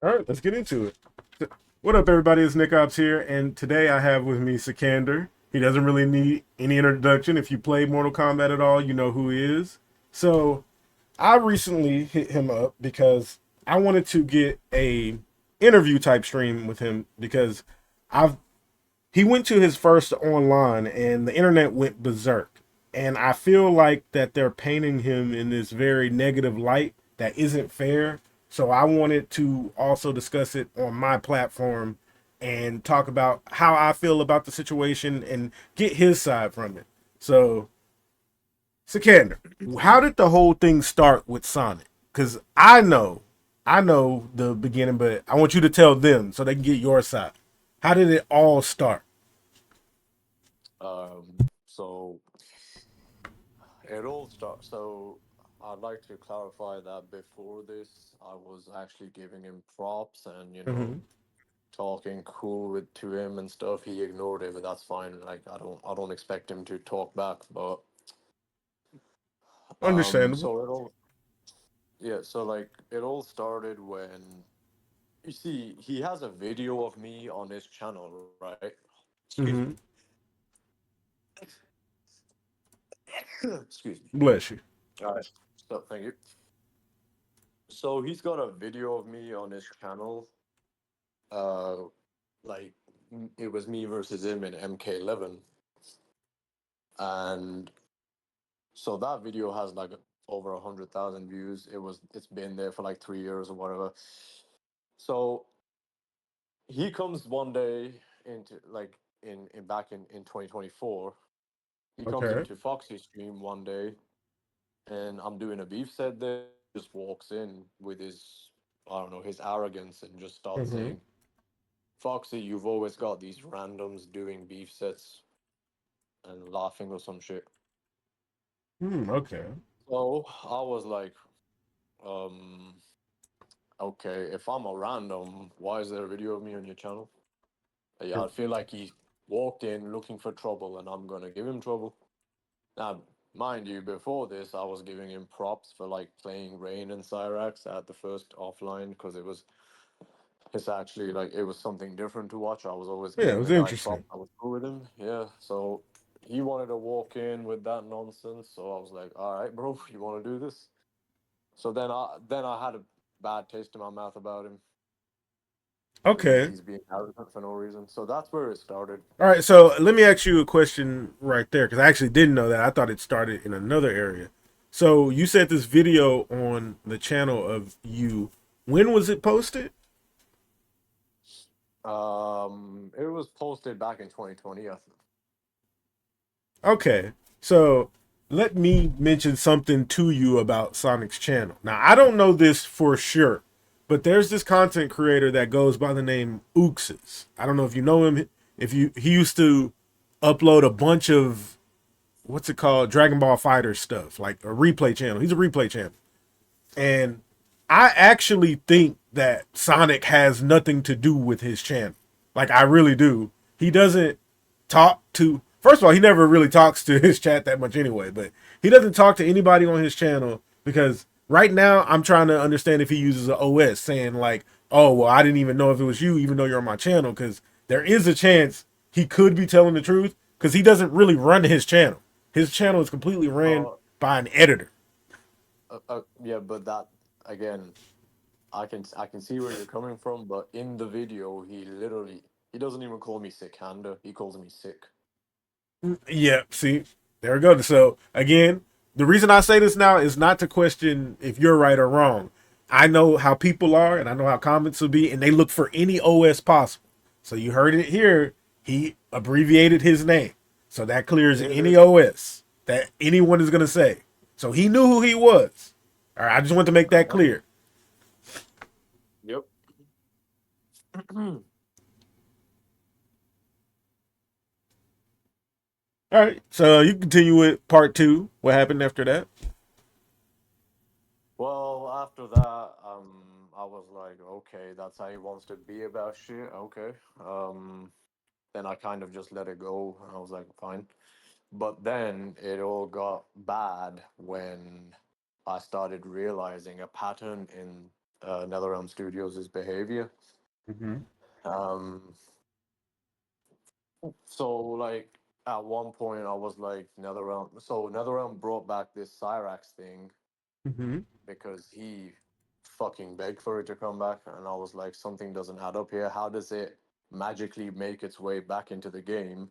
All right, let's get into it. What up, everybody? It's Nickopz here, and today I have with me Sikander. He doesn't really need any introduction. If you play Mortal Kombat at all, you know who he is. So I recently hit him up because I wanted to get a interview type stream with him because I've he went to his first online and the internet went berserk. And I feel like that they're painting him in this very negative light that isn't fair. So I wanted to also discuss it on my platform and talk about how I feel about the situation and get his side from it. So, Sikander, how did the whole thing start with Sonic? Because I know the beginning, but I want you to tell them so they can get your side. How did it all start? So it all starts. So I'd like to clarify that before this, I was actually giving him props and Mm-hmm. talking cool with to him and stuff. He ignored it, but that's fine. Like I don't expect him to talk back. But Understandable. so it all yeah. So like it all started when you see he has a video of me on his channel, right? Excuse me. Mm-hmm. Excuse me. Bless you. All right. So thank you. So he's got a video of me on his channel. Uh, like it was me versus him in MK11, and so that video has like over 100,000 views. It's been there for like 3 years or whatever. So he comes one day into like in back in 2024. He comes Okay. into Foxy's stream one day, and I'm doing a beef set there. Just walks in with his I don't know his arrogance and just starts Mm-hmm. saying, Foxy, you've always got these randoms doing beef sets and laughing or some shit. Okay. So I was like, um, okay, if I'm a random, why is there a video of me on your channel? Yeah, I feel like he walked in looking for trouble and I'm gonna give him trouble. Now, mind you, before this, I was giving him props for like playing Rain and Cyrax at the first offline because it's actually like it was something different to watch. I was always Yeah, it giving was the guy props. interesting. I was cool with him. Yeah. So he wanted to walk in with that nonsense. So I was like, all right, bro, you want to do this? So then I had a bad taste in my mouth about him. Okay. He's being arrogant for no reason. So that's where it started. All right. So let me ask you a question right there because I actually didn't know that. I thought it started in another area. So you said this video on the channel of you. When was it posted? It was posted back in 2020. I think. Okay. So let me mention something to you about Sonic's channel. Now, I don't know this for sure, but there's this content creator that goes by the name Ooxes. I don't know if you know him. If you He used to upload a bunch of what's it called, Dragon Ball Fighter stuff, like a replay channel. He's a replay channel. And I actually think that Sonic has nothing to do with his channel. Like I really do. He doesn't talk to First of all, he never really talks to his chat that much anyway, but he doesn't talk to anybody on his channel because right now I'm trying to understand if he uses an OS saying like, "Oh, well, I didn't even know if it was you even though you're on my channel," cuz there is a chance he could be telling the truth cuz he doesn't really run his channel. His channel is completely ran Uh, by an editor. yeah, but that again, I can see where you're coming from, but in the video, he doesn't even call me Sikander. He calls me sick. Yeah, see, there we go. So again, the reason I say this now is not to question if you're right or wrong. I know how people are, and I know how comments will be, and they look for any OS possible. So you heard it here. He abbreviated his name, so that clears any OS that anyone is gonna say. So he knew who he was. All right, I just want to make that Uh-huh. clear. Yep. All right, so you continue with part two. What happened after that? Well, after that, I was like, okay, that's how he wants to be about shit. Okay. Then I kind of just let it go, and I was like, fine. But then it all got bad when I started realizing a pattern in NetherRealm Studios' behavior. Mm-hmm. Um, so like at one point I was like NetherRealm. So NetherRealm brought back this Cyrax thing Mm-hmm. because he fucking begged for it to come back, and I was like, something doesn't add up here. How does it magically make its way back into the game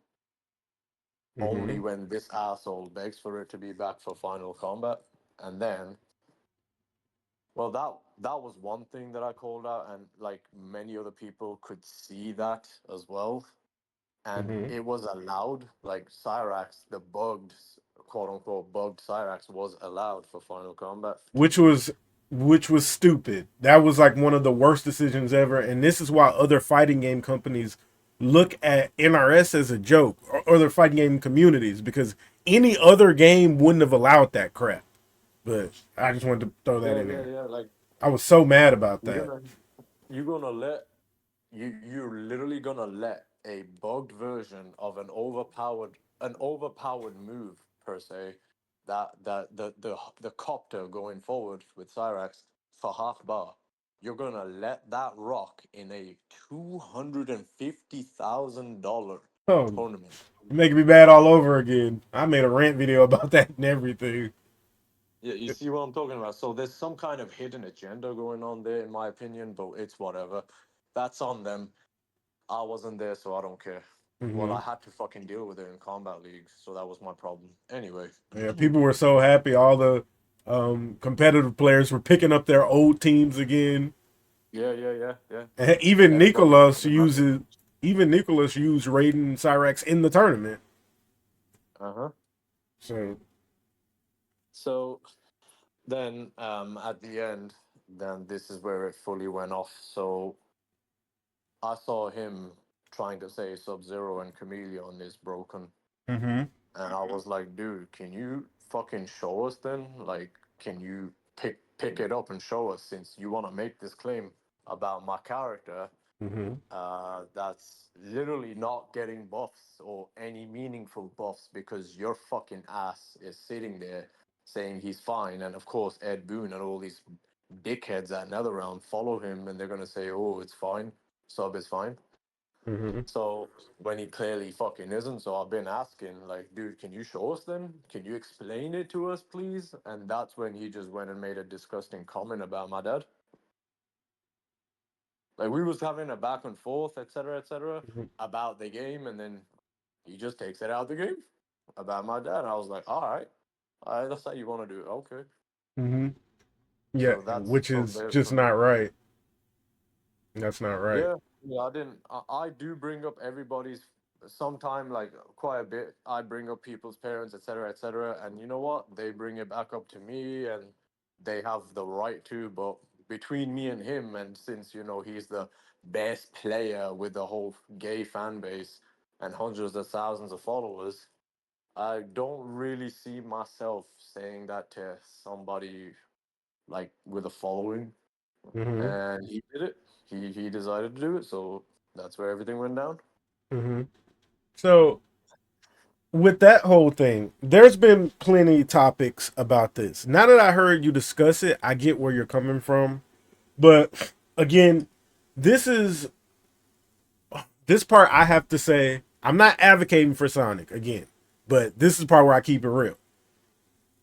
only Mm-hmm. when this asshole begs for it to be back for Final Combat? And then, well, that was one thing that I called out, and like many other people could see that as well. And Mm-hmm. it was allowed, like Cyrax, the bugged, quote unquote, bugged Cyrax was allowed for Final Combat. which was which was stupid. That was like one of the worst decisions ever. And this is why other fighting game companies look at NRS as a joke, or other fighting game communities, because any other game wouldn't have allowed that crap. But I just wanted to throw that Yeah, in yeah, there. yeah. Like I was so mad about you're that. gonna you're gonna let you're literally gonna let a bugged version of an overpowered move per se, that the copter going forward with Cyrax for half bar. You're gonna let that rock in a $250,000 Oh, tournament. making me mad all over again. I made a rant video about that and everything. Yeah, you see what I'm talking about. So there's some kind of hidden agenda going on there, in my opinion, but it's whatever. That's on them. I wasn't there, so I don't care. Well, Mm-hmm. I had to fucking deal with it in combat leagues, so that was my problem. Anyway. Yeah, people were so happy. All the competitive players were picking up their old teams again. Yeah, yeah, yeah, yeah. And even Everybody was Nicholas fucking happy. uses even Nicholas used Raiden Cyrex in the tournament. Uh-huh. So So then at the end, then this is where it fully went off. So I saw him trying to say Sub-Zero and Chameleon is broken. mm-hmm. And I was like, dude, can you fucking show us then? Like, can you pick it up and show us, since you want to make this claim about my character Mm-hmm. that's literally not getting buffs or any meaningful buffs because your fucking ass is sitting there saying he's fine. And of course, Ed Boon and all these dickheads at NetherRealm follow him and they're going to say, oh, it's fine. Sub is fine. Mm-hmm. So when he clearly fucking isn't, so I've been asking, like, dude, can you show us then? Can you explain it to us, please? And that's when he just went and made a disgusting comment about my dad. Like we was having a back and forth, etc., about the game, and then he just takes it out of the game about my dad. And I was like, all right, that's how you want to do it. Okay. Mm-hmm. Yeah, So that's which from is there just for me. not right. That's not right. Yeah, yeah, I didn't. I do bring up everybody's sometime, like quite a bit. I bring up people's parents, etc., and you know what? They bring it back up to me, and they have the right to. But between me and him, and since he's the best player with the whole gay fan base and hundreds of thousands of followers, I don't really see myself saying that to somebody like with a following, Mm-hmm. and he did it. He decided to do it, so that's where everything went down. Mm-hmm. So with that whole thing, there's been plenty topics about this. Now that I heard you discuss it, I get where you're coming from. But again, this is this part I have to say, I'm not advocating for Sonic again, but this is the part where I keep it real.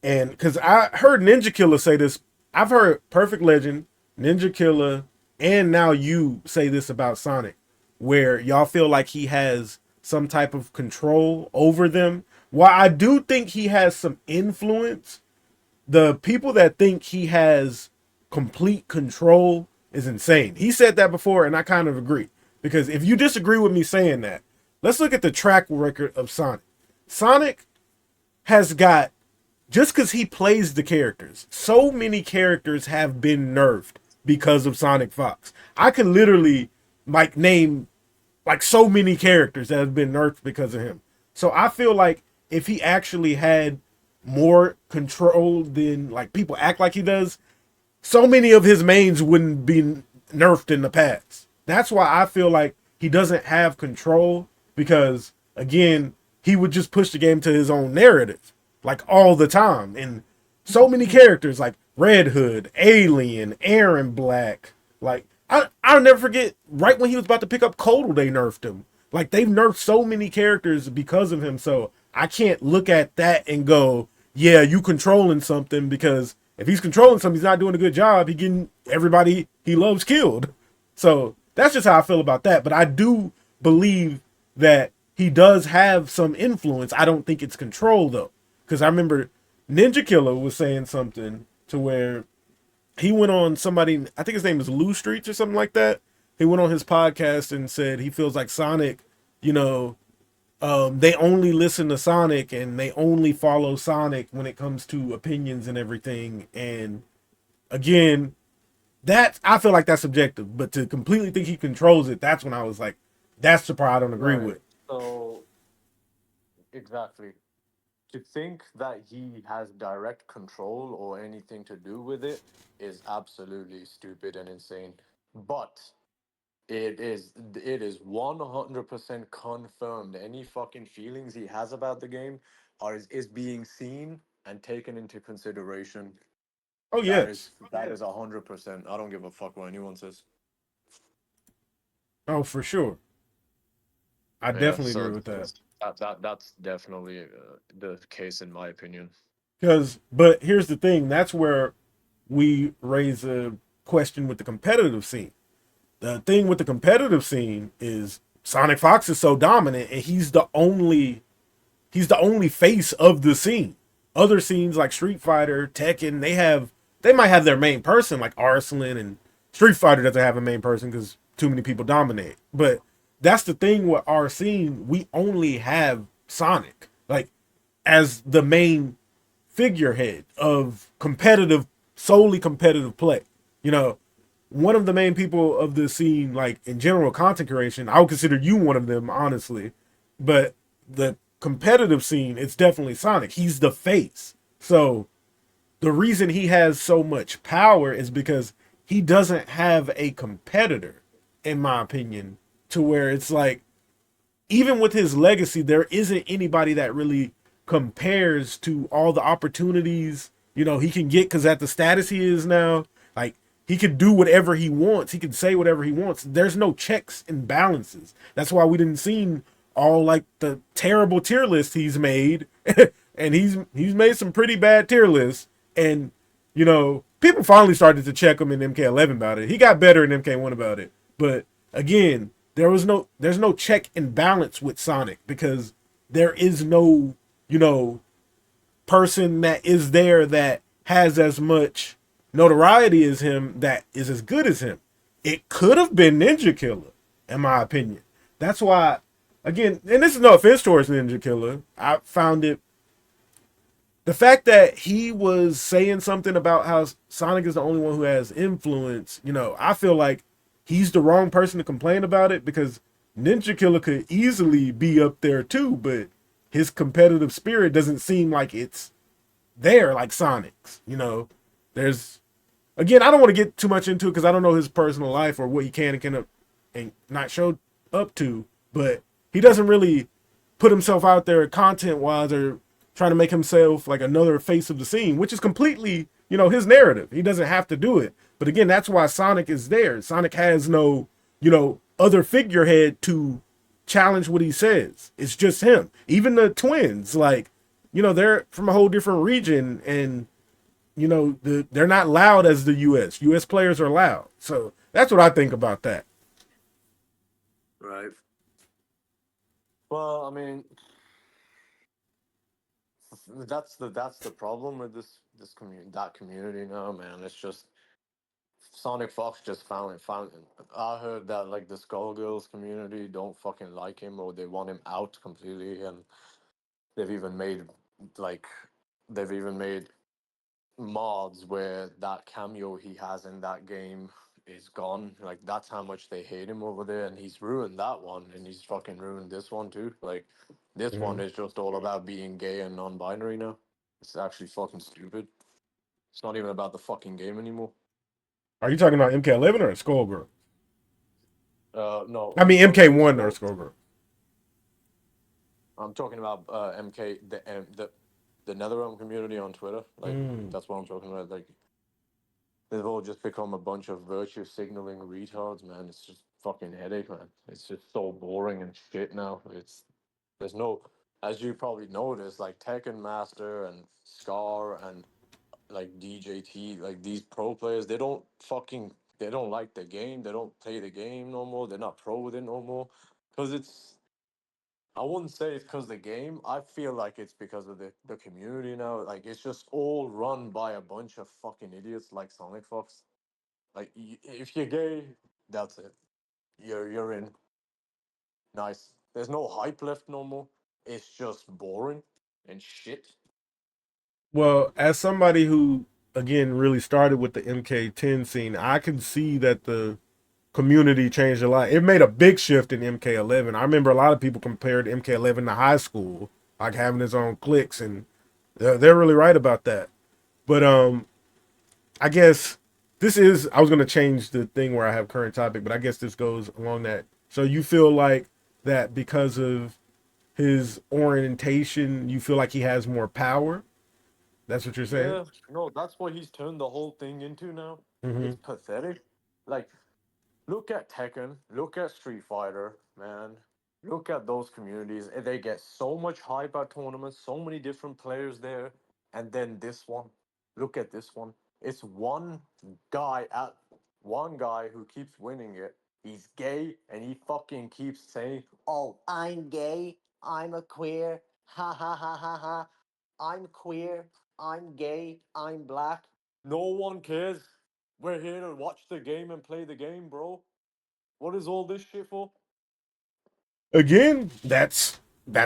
And because I heard Ninja Killer say this, I've heard Perfect Legend, Ninja Killer, and now you say this about Sonic, where y'all feel like he has some type of control over them. While I do think he has some influence, the people that think he has complete control is insane. He said that before, and I kind of agree. Because if you disagree with me saying that, let's look at the track record of Sonic. Sonic has got, just because he plays the characters, so many characters have been nerfed because of Sonicfox. I can literally like name like so many characters that have been nerfed because of him. So I feel like if he actually had more control than like people act like he does, so many of his mains wouldn't be nerfed in the past. That's why I feel like he doesn't have control, because again, he would just push the game to his own narrative like all the time. And so many characters like Red Hood, Alien, Aaron Black. Like I'll never forget. Right when he was about to pick up Kodal, they nerfed him. Like they've nerfed so many characters because of him. So I can't look at that and go, yeah, you controlling something, because if he's controlling something, he's not doing a good job. He getting everybody he loves killed. So that's just how I feel about that. But I do believe that he does have some influence. I don't think it's control though, because I remember Ninja Killer was saying something to where he went on somebody, I think his name is Lou Streets or something like that. He went on his podcast and said he feels like Sonic, you know, they only listen to Sonic and they only follow Sonic when it comes to opinions and everything. And again, that I feel like that's subjective, but to completely think he controls it, that's when I was like, that's the part I don't agree Right. with. So exactly. To think that he has direct control or anything to do with it is absolutely stupid and insane. But it is 100% confirmed. Any fucking feelings he has about the game is being seen and taken into consideration. Oh That yes. is that is 100%. I don't give a fuck what anyone says. Oh for sure. I Yeah, definitely agree so with that. that's definitely the case in my opinion. Because, but here's the thing, that's where we raise a question with the competitive scene. The thing with the competitive scene is Sonicfox is so dominant, and he's the only face of the scene. Other scenes like Street Fighter, Tekken, they might have their main person like Arslan, and Street Fighter doesn't have a main person because too many people dominate. But that's the thing with our scene, we only have Sonic like as the main figurehead of competitive, solely competitive play. You know, one of the main people of the scene, like in general content creation, I would consider you one of them, honestly. But the competitive scene, it's definitely Sonic. He's the face. So the reason he has so much power is because he doesn't have a competitor, in my opinion, to where it's like, even with his legacy, there isn't anybody that really compares to all the opportunities, he can get, because at the status he is now, like he could do whatever he wants, he can say whatever he wants. There's no checks and balances. That's why we didn't see all like the terrible tier lists he's made, and he's made some pretty bad tier lists, and people finally started to check him in MK11 about it. He got better in MK1 about it, but again, there's no check and balance with Sonic, because there is no, you know, person that is there that has as much notoriety as him, that is as good as him. It could have been Ninja Killer, in my opinion. That's why, again, and this is no offense towards Ninja Killer, I found it, the fact that he was saying something about how Sonic is the only one who has influence, I feel like he's the wrong person to complain about it, because Ninja Killer could easily be up there too, but his competitive spirit doesn't seem like it's there like Sonic's. There's, again, I don't want to get too much into it because I don't know his personal life or what he can and cannot and not show up to, but he doesn't really put himself out there content wise or trying to make himself like another face of the scene, which is completely, his narrative. He doesn't have to do it. But again, that's why Sonic is there. Sonic has no, other figurehead to challenge what he says. It's just him. Even the twins, like, they're from a whole different region, and they're not loud as the US. US players are loud. So that's what I think about that. Right. Well, I mean, that's the problem with this community, that community now, man. It's just Sonicfox just found. I heard that like the Skullgirls community don't fucking like him, or they want him out completely, and they've even made like they've even made mods where that cameo he has in that game is gone. Like that's how much they hate him over there, and he's ruined that one, and he's fucking ruined this one too. Like this one Mhm. is just all about being gay and non-binary now. It's actually fucking stupid. It's not even about the fucking game anymore. Are you talking about MK11 or Skullgirl? No, I mean MK1 or Skull. Skullgirl. I'm talking about MK the the NetherRealm community on Twitter. Like Mm. that's what I'm talking about. Like they've all just become a bunch of virtue signaling retards, man. It's just fucking headache, man. It's just so boring and shit now. It's there's no, as you probably noticed, like Tekken Master and Scar and like DJT, like these pro players, they don't like the game. They don't play the game no more. They're not pro with it no more. Cause it's I wouldn't say it's because of the game. I feel like it's because of the community now. Like it's just all run by a bunch of fucking idiots like Sonicfox. Like if you're gay, that's it. You're in. Nice. There's no hype left no more. It's just boring and shit. Well, as somebody who again really started with the MK10 scene, I can see that the community changed a lot. It made a big shift in MK11. I remember a lot of people compared MK11 to high school, like having its own cliques, and they're really right about that. But I guess this is. I was gonna change the thing where I have current topic, but I guess this goes along that. So you feel like that because of his orientation, you feel like he has more power. That's what you're saying. Yeah, no, that's what he's turned the whole thing into now. Mm-hmm. It's pathetic. Like, look at Tekken, look at Street Fighter, man. Look at those communities. They get so much hype at tournaments, so many different players there. And then this one, look at this one. It's one guy who keeps winning it. He's gay and he fucking keeps saying, "Oh, I'm gay. I'm a queer. Ha ha ha ha ha. I'm queer. I'm gay. I'm black." No one cares. We're here to watch the game and play the game, bro. What is all this shit for? Again, that's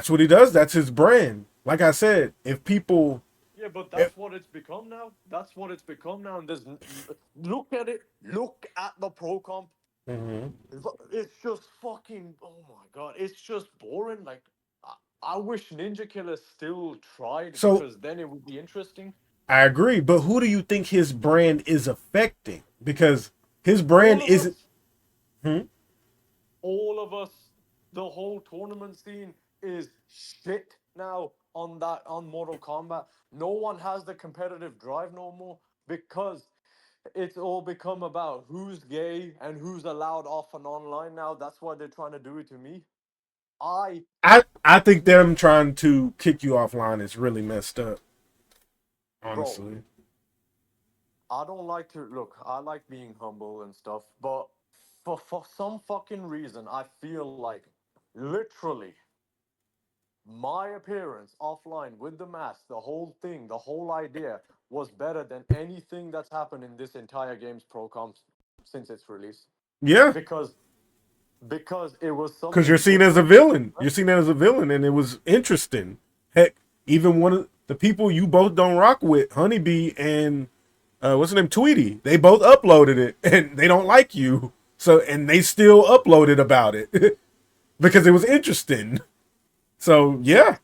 what he does. That's his brand. Like I said, if people, Yeah, but if, that's what it's become now. That's what it's become now. And look at it. Look at the pro comp. Mhm. It's just fucking. Oh my god, it's just boring. Like, I wish Ninja Killer still tried So because then it would be interesting. I agree, but who do you think his brand is affecting? Because his brand All of isn't. us, Hmm? all of us, the whole tournament scene is shit now on Mortal Kombat. No one has the competitive drive no more because it's all become about who's gay and who's allowed off and online now. That's why they're trying to do it to me. I, I think them trying to kick you offline is really messed up. bro, Honestly, I don't like to look. I like being humble and stuff, but for some fucking reason, I feel like literally my appearance offline with the mask, the whole thing, the whole idea was better than anything that's happened in this entire game's pro comps since its release. yeah, Because it was because you're something seen as a different. villain. You're seen as a villain, and it was interesting. Heck, even one of the people you both don't rock with, Honeybee and what's her name, Tweety, they both uploaded it, and they don't like you. So, and they still uploaded about it because it was interesting. So, yeah,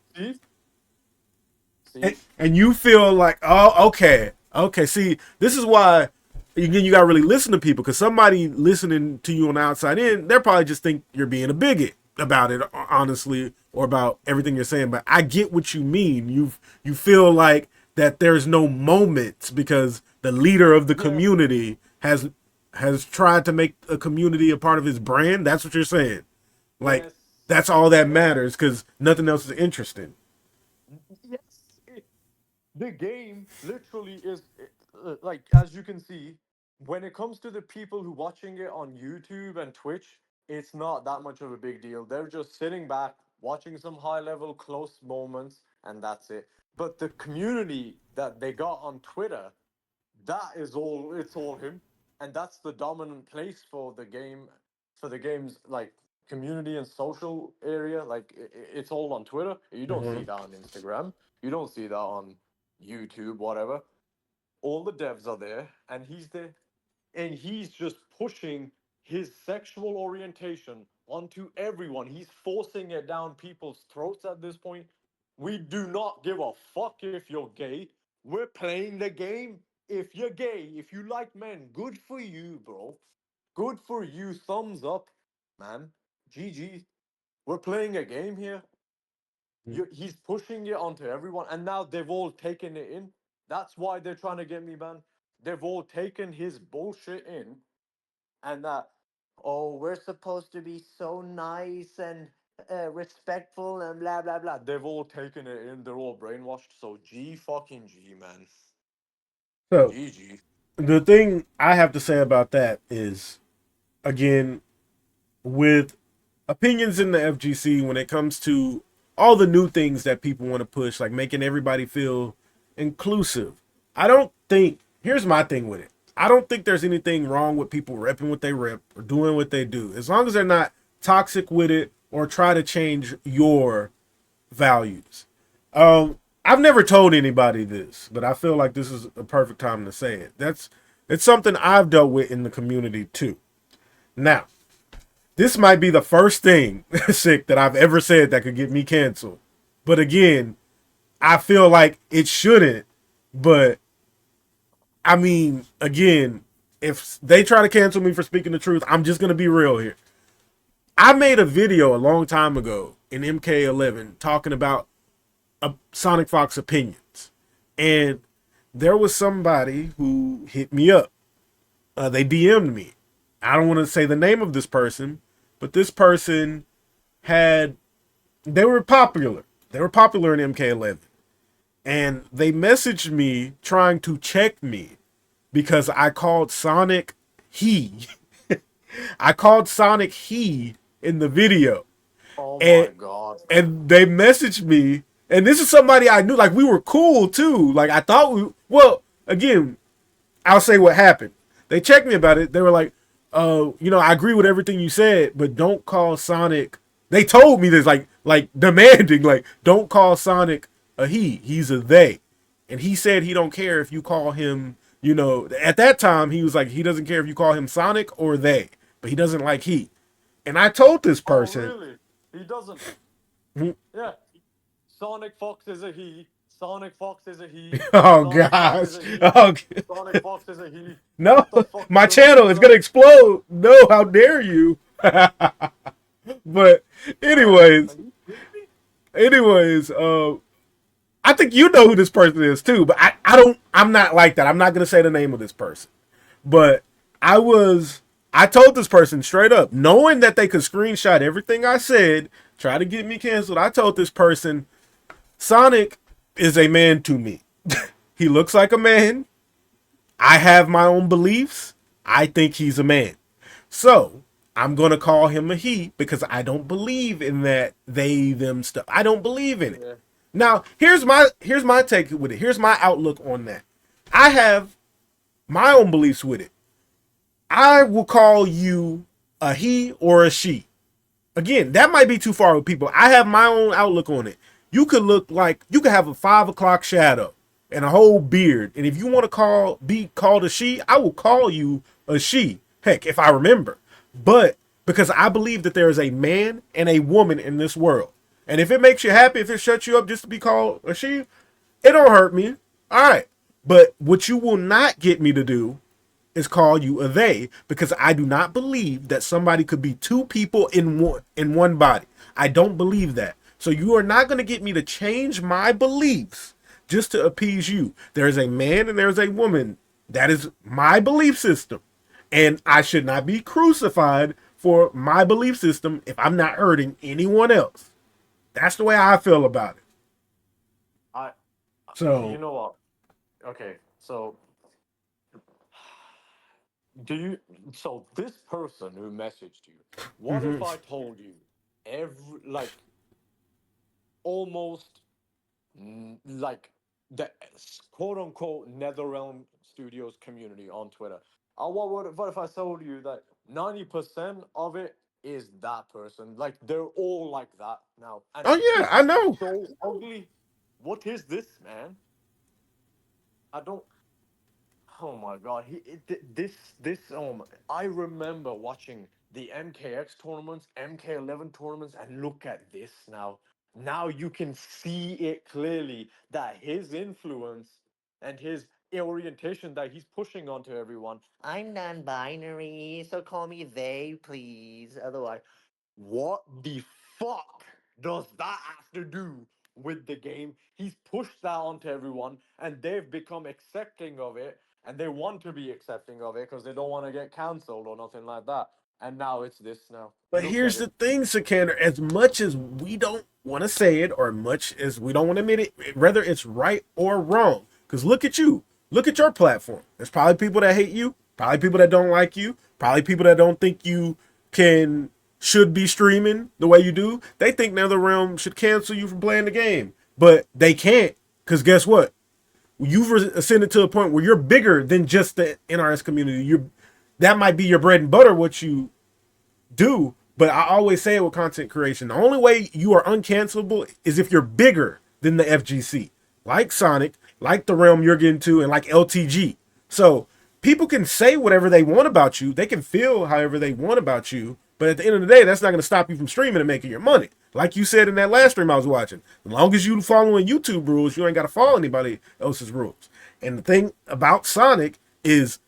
See, and, see, and you feel like, oh, okay, okay. See, this is why again you gotta really listen to people because somebody listening to you on the outside in, they'll probably just think you're being a bigot about it, honestly, or about everything you're saying. But I get what you mean. You feel like that there's no moments because the leader of the yeah, community has tried to make a community a part of his brand. That's what you're saying. Like yes, that's all that yes, matters because nothing else is interesting. yes. The game literally is like, as you can see, when it comes to the people who watching it on YouTube and Twitch, it's not that much of a big deal. They're just sitting back watching some high level close moments and that's it. But the community that they got on Twitter, that is all, it's all him. And that's the dominant place for the game, for the game's like community and social area. Like it's all on Twitter. You don't see Mm-hmm. that on Instagram. You don't see that on YouTube, whatever. All the devs are there and he's there, and he's just pushing his sexual orientation onto everyone. He's forcing it down people's throats at this point. We do not give a fuck if you're gay. We're playing the game. If you're gay, if you like men, good for you, bro. Good for you. Thumbs up, man. GG. We're playing a game here. He's pushing it onto everyone, and now they've all taken it in. That's why they're trying to get me banned. They've all taken his bullshit in, and that, oh, we're supposed to be so nice and respectful and blah blah blah. They've all taken it in. They're all brainwashed. So G fucking G, man. So GG. the thing I have to say about that is, again, with opinions in the FGC when it comes to all the new things that people want to push, like making everybody feel inclusive. I don't think, here's my thing with it. I don't think there's anything wrong with people repping what they rep or doing what they do, as long as they're not toxic with it or try to change your values. I've never told anybody this, but I feel like this is a perfect time to say it. It's something I've dealt with in the community too. Now, this might be the first thing sick that I've ever said that could get me canceled. But again, I feel like it shouldn't. But I mean, again, if they try to cancel me for speaking the truth, I'm just gonna be real here. I made a video a long time ago in MK11 talking about Sonicfox opinions, and there was somebody who hit me up. They DM'd me. I don't want to say the name of this person, but this person had they were popular. They were popular in MK11. And they messaged me trying to check me because I called Sonic he. I called Sonic he in the video. Oh And my god. they messaged me, and this is somebody I knew, like we were cool too. Like I thought well, again, I'll say what happened. They checked me about it. They were like, I agree with everything you said, but don't call Sonic. They told me this, like demanding, like, don't call Sonic a he. He's a they. And he said he don't care if you call him, at that time he was like, he doesn't care if you call him Sonic or they, but he doesn't like he. And I told this Oh person, really? He doesn't. Yeah. Sonic Fox is a he. Sonic Fox is a he. oh Sonic Fox is gosh, a he. oh, Sonic Fox is a he. no, What the fuck my is a channel he, is gonna bro? explode. No, how dare you? But Are anyways, you kidding me? anyways, I think you know who this person is too, but I'm not like that. I'm not gonna say the name of this person. But I told this person straight up, knowing that they could screenshot everything I said, try to get me canceled. I told this person, Sonic is a man to me. He looks like a man. I have my own beliefs. I think he's a man. So I'm gonna call him a he because I don't believe in that they them stuff. I don't believe in it. Yeah. Now here's my take with it. Here's my outlook on that. I have my own beliefs with it. I will call you a he or a she. Again, that might be too far with people. I have my own outlook on it. You could have a 5 o'clock shadow and a whole beard. And if you want to be called a she, I will call you a she. Heck, if I remember. But because I believe that there is a man and a woman in this world. And if it makes you happy, if it shuts you up just to be called a she, it don't hurt me. All right. But what you will not get me to do is call you a they, because I do not believe that somebody could be two people in one body. I don't believe that. So you are not going to get me to change my beliefs just to appease you. There is a man and there's a woman. That is my belief system. And I should not be crucified for my belief system if I'm not hurting anyone else. That's the way I feel about it. I. You So, know what? Okay. So do you? So this person who messaged you. What if mhm. I told you every like almost like the quote unquote NetherRealm Studios community on Twitter. What if I told you that 90% of it is that person? Like they're all like that now, and Oh yeah, it's I know. so ugly. What is this, man? I don't. Oh my god, I remember watching the MKX tournaments, MK11 tournaments, and look at this now. Now you can see it clearly that his influence and his orientation that he's pushing onto everyone. I'm non-binary, so call me they, please. Otherwise, what the fuck? does that have to do with the game? He's pushed that onto everyone, and they've become accepting of it, and they want to be accepting of it because they don't want to get cancelled or nothing like that. And now it's this now. But Look at here's it. the thing, Sikander, as much as we don't want to say it or much as we don't want to admit it, whether it's right or wrong, because look at you, look at your platform. There's probably people that hate you, probably people that don't like you, probably people that don't think you can should be streaming the way you do. They think NetherRealm should cancel you from playing the game, but they can't, because guess what? You've ascended to a point where you're bigger than just the NRS community. You're that might be your bread and butter, what you do, but I always say it with content creation. The only way you are uncancelable is if you're bigger than the FGC, like Sonic, like the realm you're getting to, and like LTG. So people can say whatever they want about you. They can feel however they want about you. But at the end of the day, that's not going to stop you from streaming and making your money. Like you said in that last stream I was watching, as long as you following YouTube rules, you ain't got to follow anybody else's rules. And the thing about Sonic is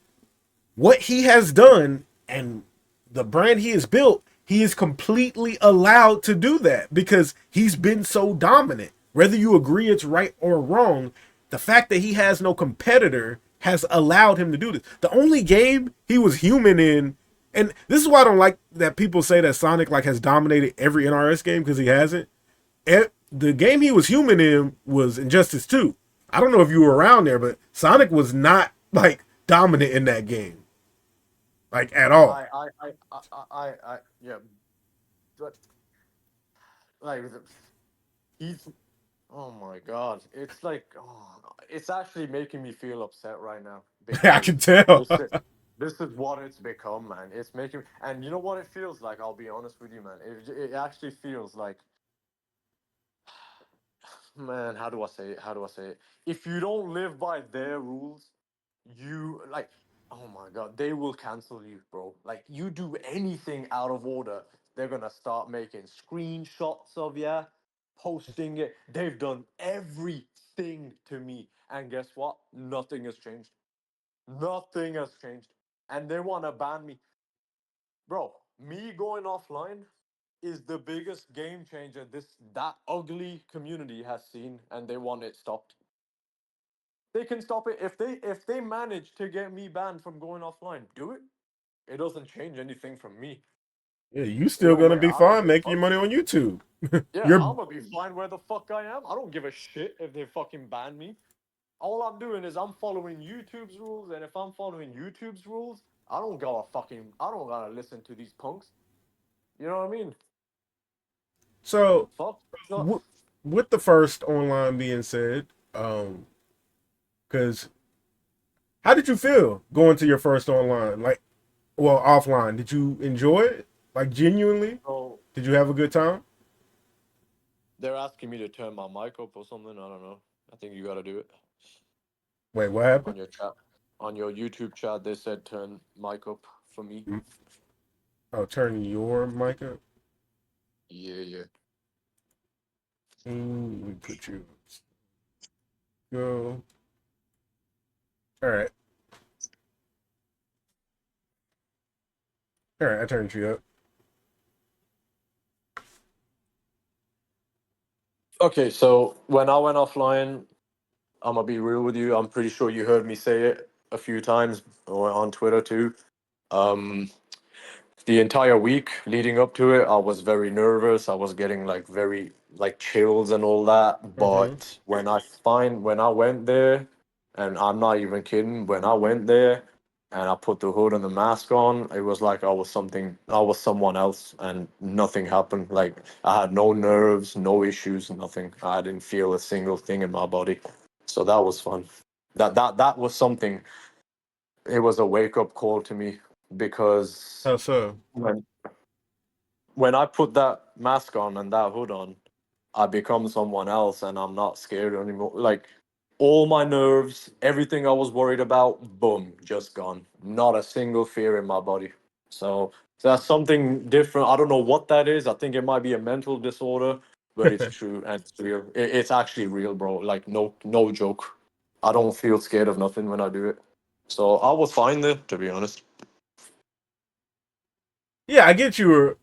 what he has done and the brand he has built, he is completely allowed to do that because he's been so dominant. Whether you agree it's right or wrong, the fact that he has no competitor has allowed him to do this. The only game he was human in, and this is why I don't like that people say that Sonic like has dominated every NRS game because he hasn't. The game he was human in was Injustice 2. I don't know if you were around there, but Sonic was not like dominant in that game like at all. Yeah, but like he's, oh my god, it's like, oh, it's actually making me feel upset right now I because can tell. this is, this is what it's become, man. It's making, and you know what it feels like? I'll be honest with you, man. It actually feels like, man, how do I say it? How do I say it? If you don't live by their rules, you like, oh my god, they will cancel you, bro. Like you do anything out of order, they're gonna start making screenshots of you, posting it. They've done everything to me, and guess what? Nothing has changed. Nothing has changed, and they wanna ban me, bro. Me going offline is the biggest game changer that ugly community has seen, and they want it stopped. They can stop it if they manage to get me banned from going offline. Do it. It doesn't change anything from me. Yeah, you It still don't gonna matter. be I don't fine give a making your fuck. money on YouTube. Yeah, You're I'm gonna be fine where the fuck I am. I don't give a shit if they fucking ban me. All I'm doing is I'm following YouTube's rules, and if I'm following YouTube's rules, I don't gotta listen to these punks. You know what I mean? so Fuck. No. w- with the first online being said, because how did you feel going to your first online? Like, well, offline. Did you enjoy it? Like, genuinely? So Did you have a good time? they're asking me to turn my mic up or something. I don't know. I think you gotta do it Wait, what happened? on your chat. On your YouTube chat, they said turn mic up for me. Oh, turn your mic up. Yeah, yeah. We put you. Go. All right. All right. I turned you up. Okay, so when I went offline, I'm gonna be real with you. I'm pretty sure you heard me say it a few times or on Twitter too. Um, the entire week leading up to it, I was very nervous. I was getting like very like chills and all that. Mm-hmm. But when I went there, and I'm not even kidding, when I went there and I put the hood and the mask on, it was like I was someone else, and nothing happened. Like I had no nerves, no issues, nothing. I didn't feel a single thing in my body. So that was fun. That was something. It was a wake up call to me because How so? when I put that mask on and that hood on, I become someone else and I'm not scared anymore. Like all my nerves, everything I was worried about, boom, just gone. Not a single fear in my body. So that's something different. I don't know what that is. I think it might be a mental disorder, but it's true and it's real. It's actually real, bro. Like no joke. I don't feel scared of nothing when I do it. So I was fine there, to be honest. Yeah, I get you.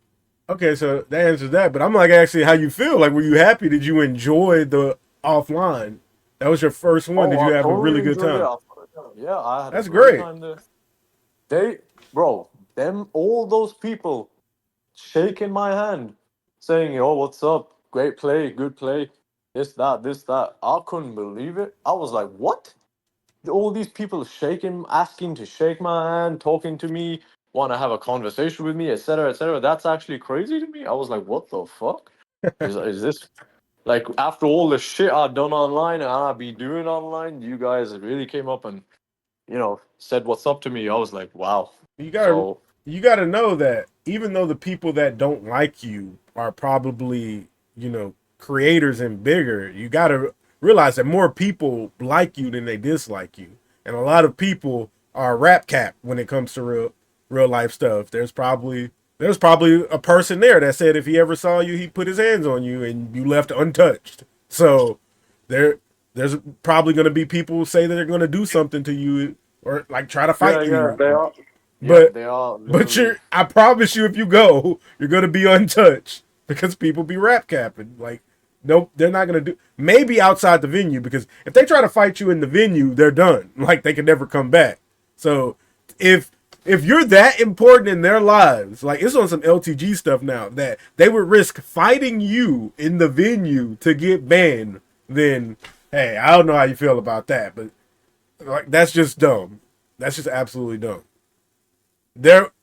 Okay, so that answers that. But I'm like, actually, how you feel? Like, were you happy? Did you enjoy the offline? That was your first one. Did Oh, you I have a really totally good enjoyed it. time? Yeah, I had a That's great great. time there. They, bro, them all those people shaking my hand, saying, "Yo, what's up? Great play, good play. This, that." I couldn't believe it. I was like, "What?" All these people shaking, asking to shake my hand, talking to me, want to have a conversation with me, etc., etc. That's actually crazy to me. I was like, "What the fuck? Is this like after all the shit I've done online and I be doing online? You guys really came up and said what's up to me." I was like, "Wow." You gotta So you gotta know that even though the people that don't like you are probably, creators and bigger, you gotta realize that more people like you than they dislike you. And a lot of people are rap cap when it comes to real life stuff. There's probably a person there that said if he ever saw you, he'd put his hands on you and you left untouched. So there there's probably gonna be people who say that they're gonna do something to you or like try to yeah, fight yeah, you. they are. Yeah, But they are but literally. I promise you, if you go, you're gonna be untouched because people be rap capping. Like, nope, they're not gonna do. Maybe outside the venue, because if they try to fight you in the venue, they're done. Like, they can never come back. So if you're that important in their lives, like it's on some LTG stuff now, that they would risk fighting you in the venue to get banned, then hey, I don't know how you feel about that, but like that's just dumb. That's just absolutely dumb.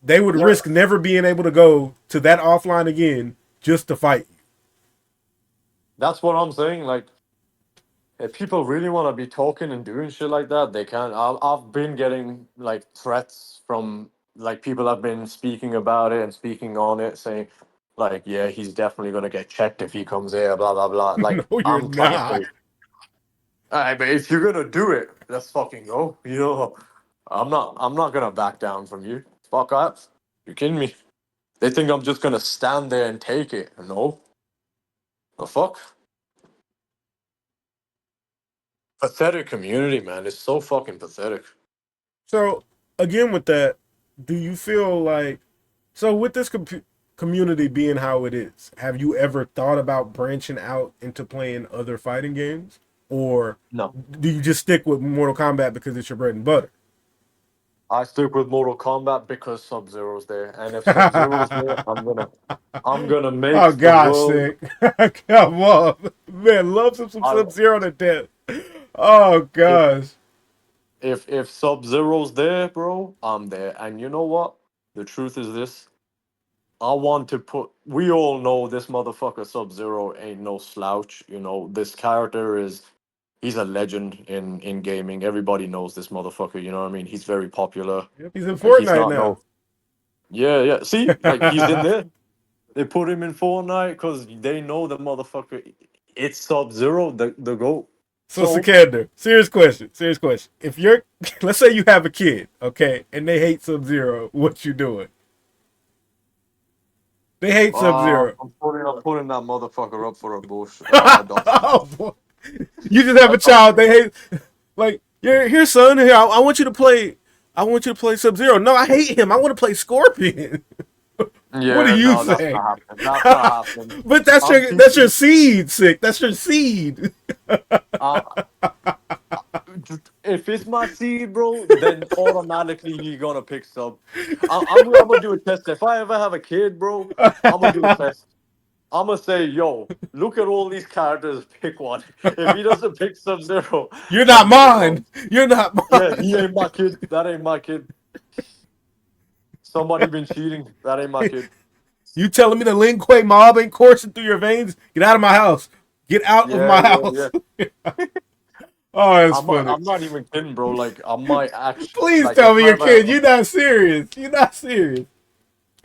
They would Yeah, risk never being able to go to that offline again just to fight you. that's what I'm saying. Like, if people really want to be talking and doing shit like that, they can. I've been getting like threats from like people have been speaking about it and speaking on it, saying like, yeah, he's definitely gonna get checked if he comes here, blah blah blah. Like, No, you're I'm trying to say, not. all right, but if you're gonna do it, let's fucking go. I'm not gonna back down from you. Fuck that. You kidding me? They think I'm just gonna stand there and take it. No, the fuck. Pathetic community, man. It's so fucking pathetic. So again, with that, do you feel like so with this community being how it is? Have you ever thought about branching out into playing other fighting games, or No. do you just stick with Mortal Kombat because it's your bread and butter? I stick with Mortal Kombat because Sub Zero's there, and if Sub Zero's there, I'm gonna make Oh the gosh, world. sick. Come on, man, love some I Sub Zero to death. Oh if gosh. if Sub Zero's there, bro, I'm there. And you know what? The truth is this: I want to put. We all know this motherfucker Sub Zero ain't no slouch. This character is. He's a legend in gaming. Everybody knows this motherfucker. You know what I mean? He's very popular. Yep, he's in Like he's Fortnite not now. no. Yeah, yeah. See, like he's in there. They put him in Fortnite because they know the motherfucker. It's Sub Zero, the goat. So So, Sikander, serious question, serious question. If you're, let's say you have a kid, okay, and they hate Sub Zero, what you doing? They hate Sub Zero. I'm putting that motherfucker up for a bush adoption. Oh boy, you just have a child. They hate, like, here, son. Here, I want you to play. I want you to play Sub Zero. No, I hate him. I want to play Scorpion. What do Yeah, you no, that's say? not happening. That's not happening. But that's I'm your teaching. seed, sick. That's your seed. Uh, if it's my seed, bro, then automatically you're gonna pick sub. I'm gonna do a test. If I ever have a kid, bro, I'm gonna do a test. I'm gonna say, yo, look at all these characters, pick one. If he doesn't pick Sub Zero, You're not I'm gonna go. mine. You're not Yeah, he mine. ain't my kid. That ain't my kid. Somebody been cheating. That ain't my kid. You telling me the Lin Kuei mob ain't coursing through your veins? Get out of my house. Get out of Yeah, my yeah, yeah. house. Oh, that's I'm not, funny. I'm not even kidding, bro. Like I might actually Please like tell if me I your ever have kid. You're not serious. You're not serious.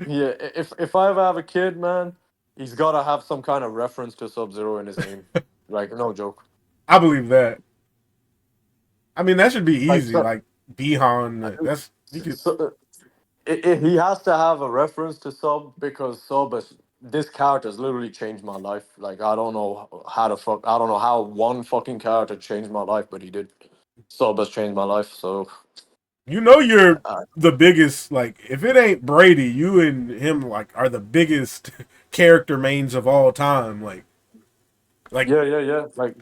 yeah, if I ever have a kid, man, he's gotta have some kind of reference to Sub Zero in his name. Like no joke. I believe that. I mean, that should be Like easy. so, Like Bihan. That's you could. so he has to have a reference to Sub because Sub is this character has literally changed my life. Like I don't know how to fuck. I don't know how one fucking character changed my life, but he did. Sub has changed my life. So You know you're Uh, the biggest. Like if it ain't Brady, you and him like are the biggest character mains of all time. Like yeah, yeah, yeah. Like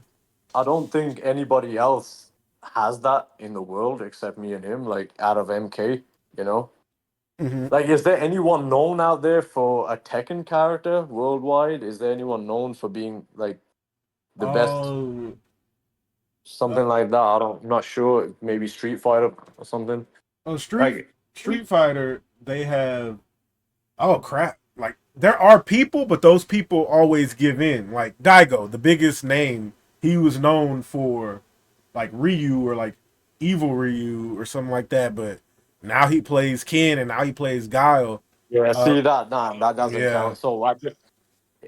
I don't think anybody else has that in the world except me and him. Like out of MK, you know. mhm. Like, is there anyone known out there for a Tekken character worldwide? Is there anyone known for being like the best? Oh, uh, Something like that. I'm not sure. Maybe Street Fighter or something. oh, Like, Street Fighter. They have. Oh crap! Like there are people, but those people always give in. Like Daigo, the biggest name, he was known for like Ryu or like Evil Ryu or something like that. But now he plays Ken and now he plays Guile. yeah, Uh, see that? Nah, that doesn't yeah. count. So,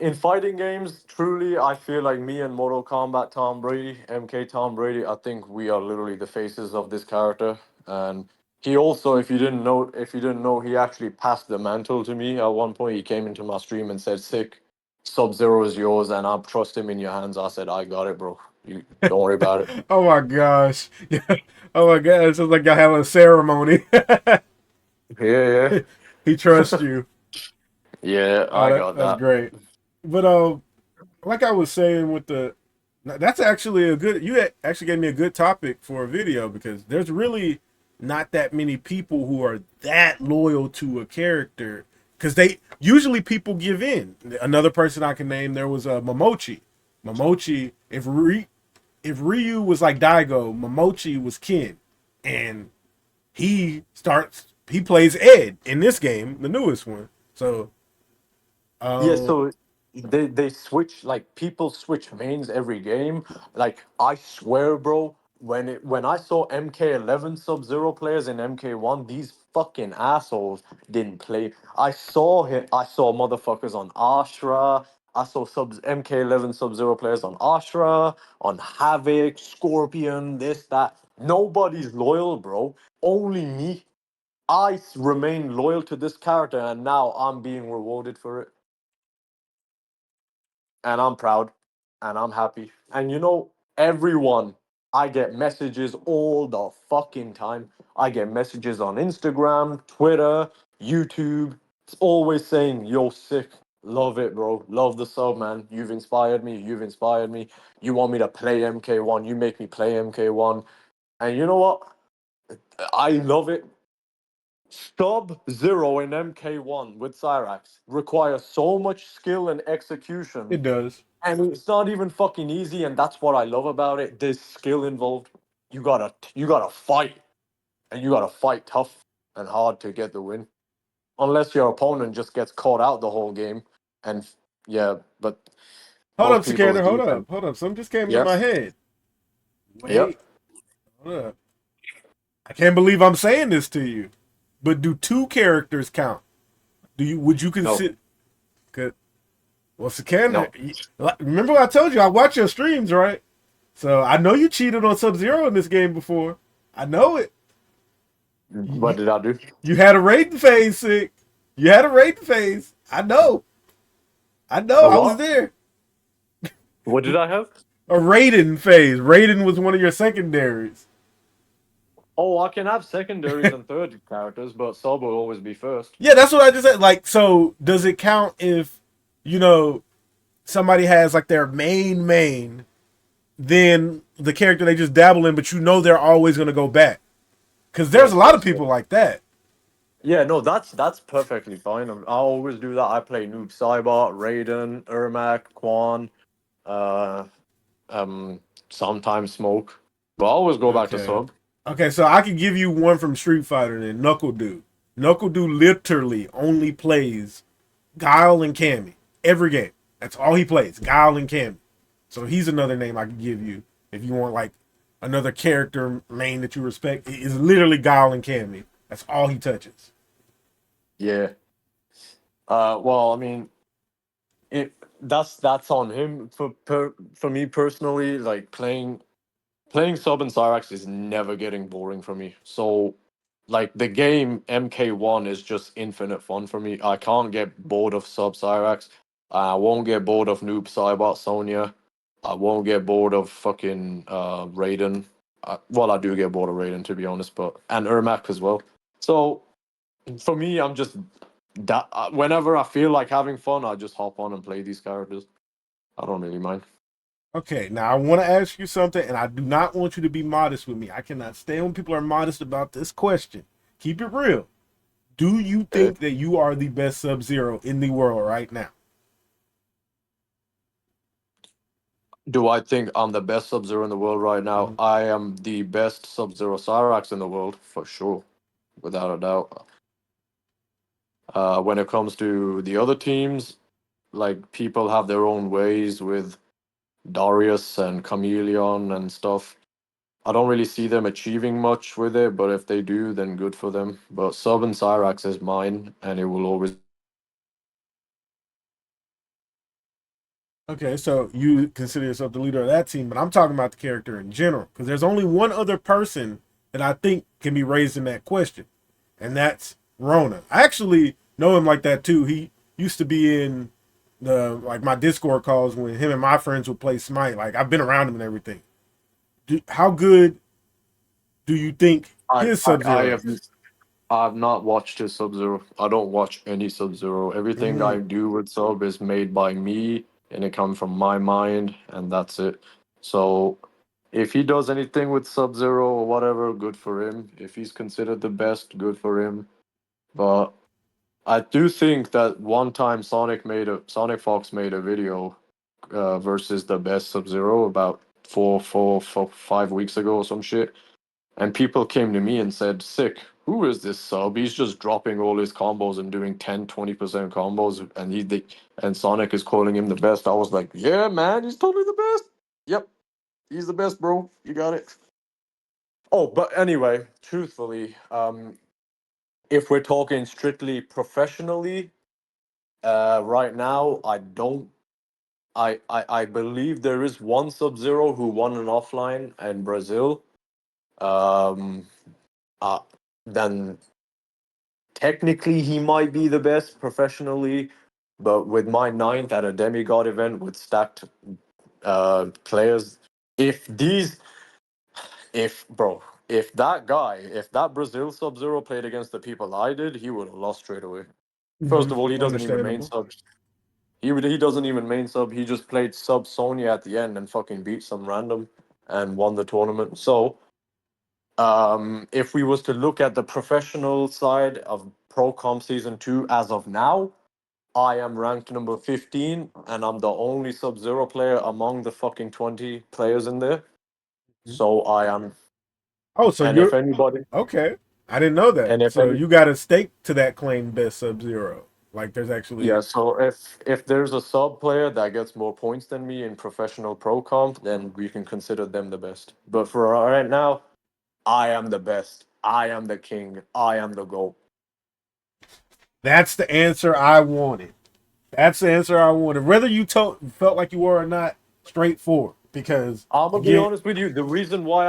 in fighting games, truly, I feel like me and Mortal Kombat Tom Brady, MK Tom Brady, I think we are literally the faces of this character. And he also, if you didn't know, he actually passed the mantle to me. At one point, he came into my stream and said, "Sick, Sub Zero is yours, and I trust him in your hands." I said, "I got it, bro. You don't worry about it." Oh my gosh. Yeah. Oh my gosh. It's like y'all having a ceremony. Yeah, He trusts you. yeah, Oh, I got that's that. great. But like I was saying with the, that's actually a good. You actually gave me a good topic for a video because there's really not that many people who are that loyal to a character because they usually people give in. Another person I can name there was Momochi. Momochi, if Ryu was like Daigo, Momochi was Ken, and he plays Ed in this game, the newest one. So, Yeah, um, so they switch, like people switch mains every game. Like I swear, bro, when I saw MK11 Sub Zero players in MK1, these fucking assholes didn't play. I saw motherfuckers on Ashra. I saw sub MK11 Sub Zero players on Ashra, on Havoc, Scorpion, this that. Nobody's loyal, bro. Only me. Remain loyal to this character, and now I'm being rewarded for it, and I'm proud and I'm happy. And everyone, I get messages all the fucking time. I get messages on Instagram, Twitter, YouTube. It's always saying, "Yo, sick. Love it, bro. Love the sub, man. You've inspired me. You've inspired me. You want me to play MK1. You make me play MK1." And you know what? I love it. Sub Zero in MK1 with Cyrax requires so much skill and execution, it does. and it's not even fucking easy, and that's what I love about it. There's skill involved. You gotta fight, and you gotta fight tough and hard to get the win. Unless your opponent just gets caught out the whole game, and yeah, but Hold up, most people's Sikander. defense. Hold up. Something just came into my Yes. head. Yep. Wait, hold up. I can't believe I'm saying this to you, but do two characters count? Do you? Would you No. consider? Well, Sikander, No. remember what I told you? I watch your streams, right? So I know you cheated on Sub Zero in this game before. I know it. What You, did I do? you had a rating phase, sick. You had a rating phase. I know. I know. A I was what? there. What did I have? A rating phase. Raiden was one of your secondaries. Oh, I can have secondaries and third characters, but sub will always be first. Yeah, that's what I just said. Like, so does it count if you know somebody has like their main, then the character they just dabble in, but you know they're always gonna go back because there's a Yes, lot of yes, yes. people like that. Yeah, no, that's perfectly fine. I always do that. I play Noob Saibot, Raiden, Ermac, Quan, uh, um, sometimes Smoke. But I always go back to Okay, sub. okay, so I can give you one from Street Fighter. Then Knuckle Dude. Knuckle Dude literally only plays Guile and Cammy every game. That's all he plays, Guile and Cammy. So he's another name I can give you if you want like another character main that you respect. It is literally Guile and Cammy. That's all he touches. Yeah. Well, I mean, it that's on him. For me personally, like playing sub and Cyrax is never getting boring for me. So, like the game MK1 is just infinite fun for me. I can't get bored of sub Cyrax. I won't get bored of Noob Saibot Sonya. I won't get bored of fucking Raiden. Well, I do get bored of Raiden, to be honest, but and Ermac as well. So for me, I'm just that whenever I feel like having fun, I just hop on and play these characters. I don't really mind. Okay, now I want to ask you something, and I do not want you to be modest with me. I cannot stand when people are modest about this question. Keep it real. Do you Okay. think that you are the best Sub Zero in the world right now? Do I think I'm the best Sub Zero in the world right now? Mhm. I am the best Sub Zero Cyrax in the world for sure, without a doubt. When it comes to the other teams, like people have their own ways with Darius and Chameleon and stuff. I don't really see them achieving much with it, but if they do, then good for them. But Sub and Cyrax is mine, and it will always. Okay, so you consider yourself the leader of that team, but I'm talking about the character in general because there's only one other person that I think can be raised in that question, and that's Rona. I actually know him like that too. He used to be in the like my Discord calls when him and my friends would play Smite. Like I've been around him and everything. How good do you think I, his I, Sub I Zero have is? I've not watched his Sub Zero. I don't watch any Sub Zero. Everything I Mm, do with Sub is made by me, and it comes from my mind, and that's it. So if he does anything with Sub Zero or whatever, good for him. If he's considered the best, good for him. But I do think that one time Sonicfox made a video versus the best Sub Zero about 5 weeks ago or some shit, and people came to me and said, "Sick, who is this sub? He's just dropping all his combos and doing 10, 20% combos, and and Sonic is calling him the best." I was like, "Yeah, man, he's totally the best. Yep, he's the best, bro. You got it." Oh, but anyway, truthfully, if we're talking strictly professionally, right now, I don't. I believe there is one Sub Zero who won an offline in Brazil. Um, uh, then technically he might be the best professionally, but with my ninth at a demigod event with stacked players, if these, if bro, if that Brazil Sub Zero played against the people I did, he would have lost straight away. First hmm of all, he doesn't even main Understandable. sub. He doesn't even main sub. He just played sub Sonya at the end and fucking beat some random and won the tournament. So if we was to look at the professional side of Pro Comp Season 2 as of now, I am ranked number 15, and I'm the only Sub Zero player among the fucking 20 players in there. So I am, Oh, so and if you're anybody, okay. I didn't know that. and if So any, you got a stake to that claim, best Sub Zero. Like there's yeah, actually. so if there's a sub player that gets more points than me in professional pro comp, then we can consider them the best. But for right now, I am the best. I am the king. I am the GOAT. That's the answer I wanted. That's the answer I wanted. Whether you felt like you were or not, straightforward. Because I'm gonna be again, honest with you. The reason why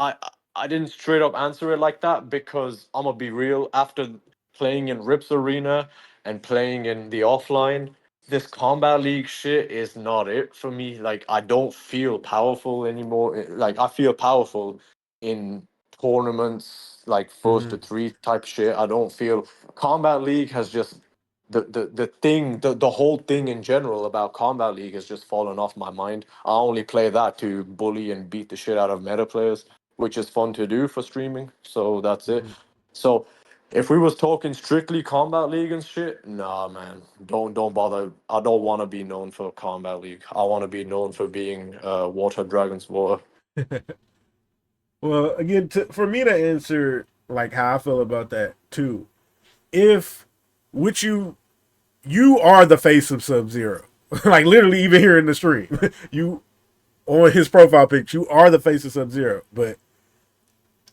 I I didn't straight up answer it like that because I'm gonna be real. After playing in Rips Arena and playing in the offline, this Combat League shit is not it for me. Like I don't feel powerful anymore. Like I feel powerful in tournaments like first to mhm, three type shit. I don't feel Combat League has just the thing the whole thing in general about Combat League has just fallen off my mind. I only play that to bully and beat the shit out of meta players, which is fun to do for streaming. So that's it. mhm. So if we was talking strictly Combat League and shit, nah man. Don't bother. I don't wanna be known for Combat League. I wanna be known for being Water Dragon's War. Well, again, for me to answer like how I feel about that too, if which you are the face of Sub Zero, like literally even here in the stream, you on his profile pic, you are the face of Sub Zero. But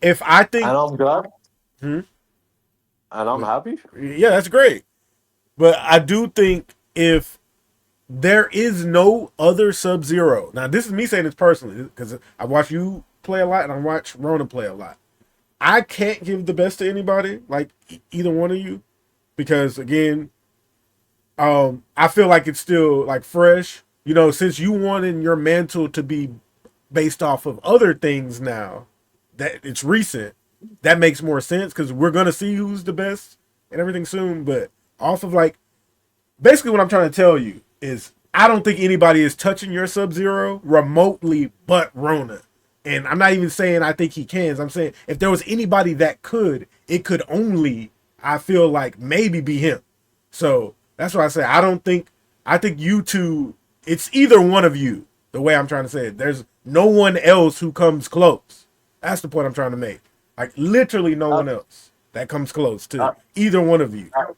if I And think, I'm glad hmm, and I'm happy. yeah, that's great. But I do think if there is no other Sub Zero, now this is me saying this personally because I watch you play a lot and I watch Rona play a lot. I can't give the best to anybody, like either one of you, because again, I feel like it's still like fresh. You know, since you wanted your mantle to be based off of other things now that it's recent, that makes more sense because we're gonna see who's the best and everything soon. But off of like basically what I'm trying to tell you is I don't think anybody is touching your Sub Zero remotely but Rona. And I'm not even saying I think he can. I'm saying if there was anybody that could, it could only, I feel like, maybe be him. So that's why I say I don't think, I think you two, it's either one of you, the way I'm trying to say it. There's no one else who comes close. That's the point I'm trying to make. Like literally no one That, else that comes close to that, either one of you. that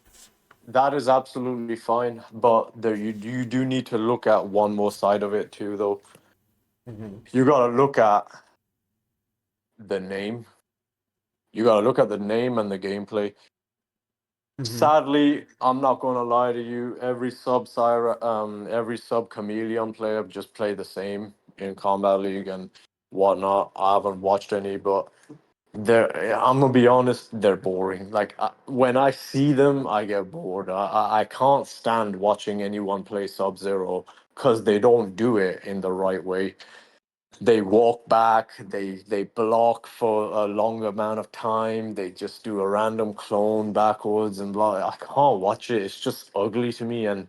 that is absolutely fine, but there you do need to look at one more side of it too, though. Mm-hmm. You gotta look at the name. You gotta look at the name and the gameplay. Mm-hmm. Sadly, I'm not gonna lie to you. Every sub chameleon player just play the same in Combat League and whatnot. I haven't watched any, but they're. I'm gonna be honest, they're boring. Like when I see them, I get bored. I can't stand watching anyone play Sub Zero because they don't do it in the right way. They walk back, they block for a long amount of time, they just do a random clone backwards and blah. I can't watch it. It's just ugly to me, and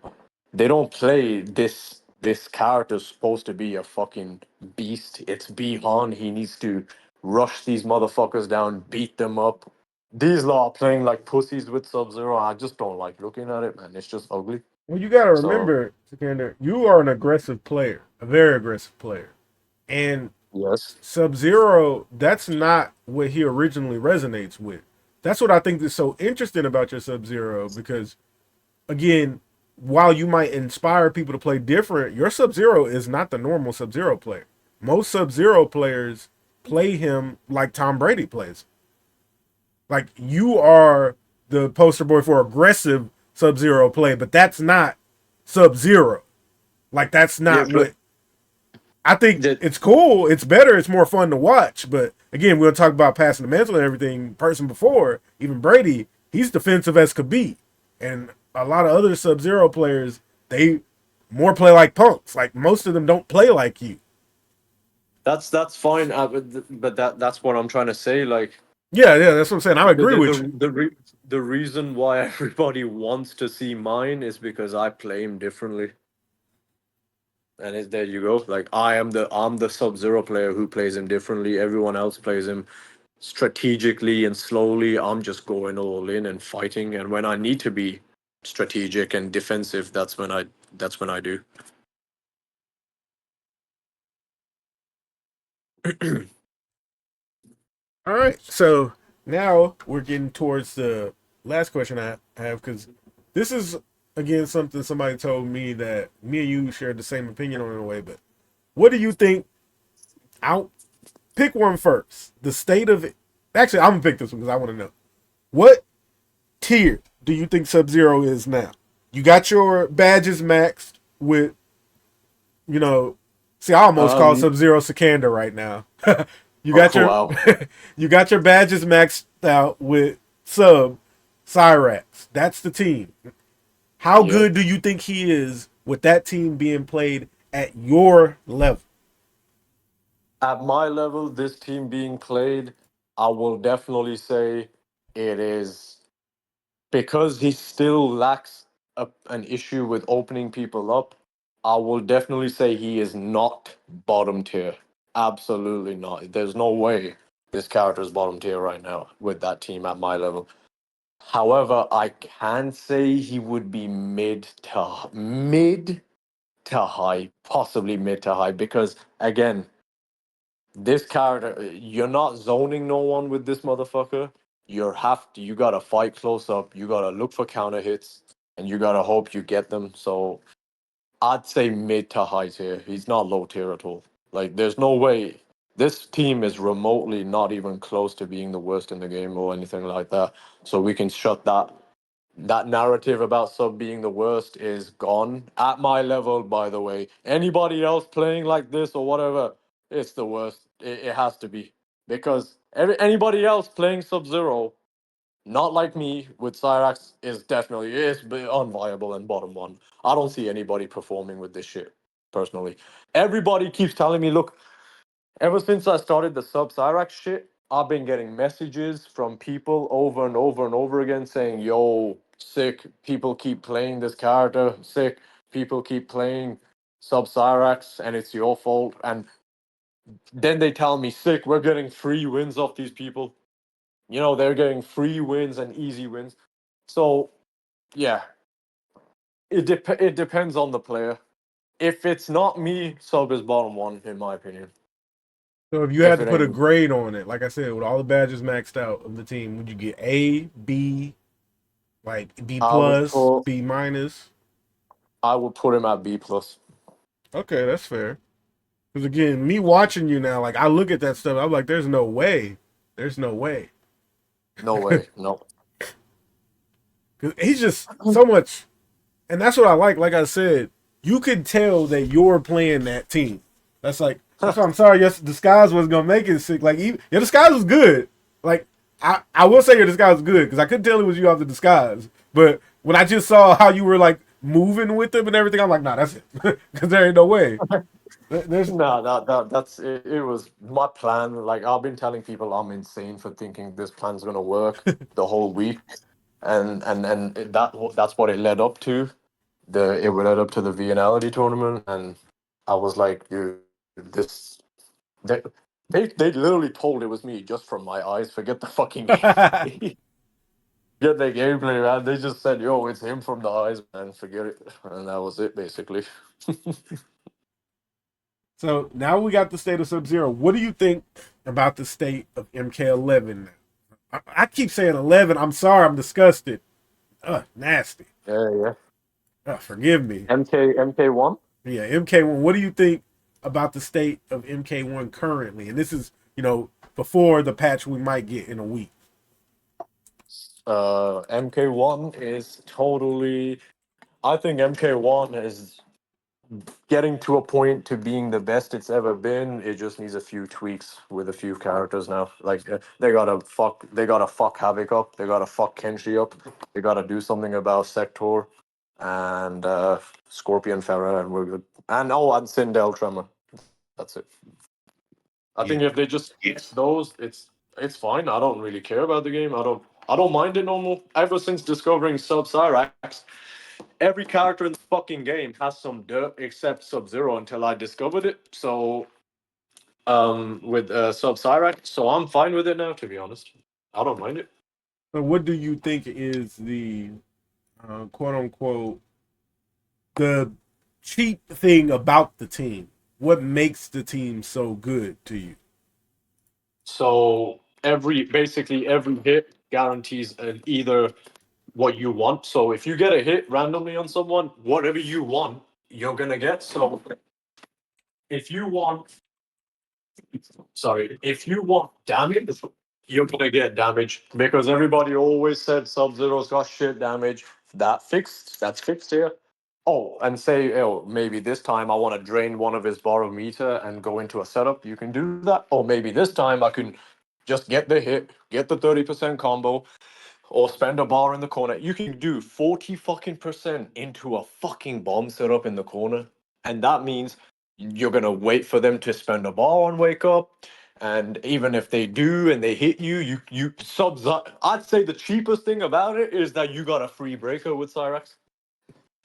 they don't play this character's supposed to be a fucking beast. It's Bihan. He needs to rush these motherfuckers down, beat them up. These lot are playing like pussies with Sub-Zero. I just don't like looking at it, man. It's just ugly. Well, you got to So remember, Sikander, you are an aggressive player, a very aggressive player. And yes. Sub Zero, that's not what he originally resonates with. That's what I think is so interesting about your Sub Zero because, again, while you might inspire people to play different, your Sub Zero is not the normal Sub Zero player. Most Sub Zero players play him like Tom Brady plays. Like you are the poster boy for aggressive Sub Zero play, but that's not Sub Zero. Like that's Yeah, not but what I think. the It's cool. It's better. It's more fun to watch. But again, we'll talk about passing the mantle and everything. Person before, even Brady, he's defensive as could be, and a lot of other Sub Zero players, they more play like punks. Like most of them don't play like you. that's fine. But that's what I'm trying to say. Like Yeah, yeah, that's what I'm saying. I the agree the with you. the the, re- the reason why everybody wants to see mine is because I play him differently. And there you go. Like I'm the Sub Zero player who plays him differently. Everyone else plays him strategically and slowly. I'm just going all in and fighting. And when I need to be strategic and defensive, that's when I do. All right, so now we're getting towards the last question I have because this is again something somebody told me that me and you shared the same opinion on in a way. But what do you think? I'll pick one first. The state of it. Actually, I'm gonna pick this one because I want to know what tier do you think Sub Zero is now? You got your badges maxed with, you know, see, I almost call Um. Sub Zero Sikander right now. you Oh got your wow. you got your badges maxed out with Sub Cyrax. That's the team. How Yeah. good do you think he is with that team being played at your level? At my level, this team being played, I will definitely say it is because he still lacks an issue with opening people up. I will definitely say he is not bottom tier. Absolutely not. There's no way this character is bottom tier right now with that team at my level. However, I can say he would be mid to high, possibly mid to high, because again, this character, you're not zoning no one with this motherfucker. You gotta fight close up. You gotta look for counter hits, and you gotta hope you get them. So I'd say mid to high tier. He's not low tier at all. Like there's no way this team is remotely not even close to being the worst in the game or anything like that. So we can shut that narrative about sub being the worst is gone at my level. By the way, anybody else playing like this or whatever, it's the worst. It has to be because anybody else playing Sub Zero, not like me with Cyrax, is unviable and bottom one. I don't see anybody performing with this shit personally. Everybody keeps telling me, look, Ever since I started the sub Cyrax shit, I've been getting messages from people over and over and over again saying, "Yo, sick. People keep playing this character. Sick. People keep playing sub Cyrax, and it's your fault." And then they tell me, "Sick. We're getting free wins off these people. You know, they're getting free wins and easy wins." So yeah, it depends on the player. If it's not me, sub is bottom one in my opinion. So if you had If to it put a ain't, grade on it, like I said, with all the badges maxed out of the team, would you get A, B, like B I would plus, put B minus? I would put him at B plus. Okay, that's fair. Because again, me watching you now, like I look at that stuff, I'm like, there's no way. There's no way. No way. No. Because he's just so much, and that's what I like. Like I said, you could tell that you're playing that team. That's why I'm sorry. Yes, disguise was gonna make it sick. Like even, your disguise was good. Like I will say your disguise was good because I couldn't tell it was you off the disguise. But when I just saw how you were like moving with them and everything, I'm like, nah, that's it. Because there ain't no way. There's No, that's it, it was my plan. Like I've been telling people I'm insane for thinking this plan's gonna work the whole week, that's what it led up to. It led up to the VNLity tournament, and I was like, dude, this they they literally told it was me just from my eyes. Forget the fucking gameplay. Get the gameplay, man. They just said, "Yo, it's him from the eyes, man. Forget it," and that was it, basically. so now we got the state of Sub Zero. What do you think about the state of MK11? I keep saying 11. I'm sorry, I'm disgusted. Ugh, nasty. Yeah, yeah. Forgive me. MK1. Yeah, MK1. What do you think about the state of MK1 currently? And this is, before the patch we might get in a week. MK1 is totally. I think MK1 is getting to a point to being the best it's ever been. It just needs a few tweaks with a few characters now. Like they gotta fuck Havoc up. They gotta fuck Kenshi up. They gotta do something about Sector and Scorpion Farah, and we're good. And Sindel Tremor. That's it. I Yeah. think if they just fix those, it's fine. I don't really care about the game. I don't mind it no more. Ever since discovering Sub Cyrax, every character in the fucking game has some dirt except Sub Zero until I discovered it. So with Sub Cyrax, so I'm fine with it now. To be honest, I don't mind it. So what do you think is the quote unquote the cheap thing about the team? What makes the team so good to you? So basically every hit guarantees either what you want. So if you get a hit randomly on someone, whatever you want, you're gonna get. So if you want, if you want damage, you're gonna get damage because everybody always said Sub Zero's got shit damage. That's fixed here. Oh, and say, oh, maybe this time I want to drain one of his barometer and go into a setup. You can do that. Or maybe this time I can just get the hit, get the 30% combo, or spend a bar in the corner. You can do 40 fucking percent into a fucking bomb setup in the corner. And that means you're gonna wait for them to spend a bar on wake up. And even if they do and they hit you, you subs. I'd say the cheapest thing about it is that you got a free breaker with Cyrax.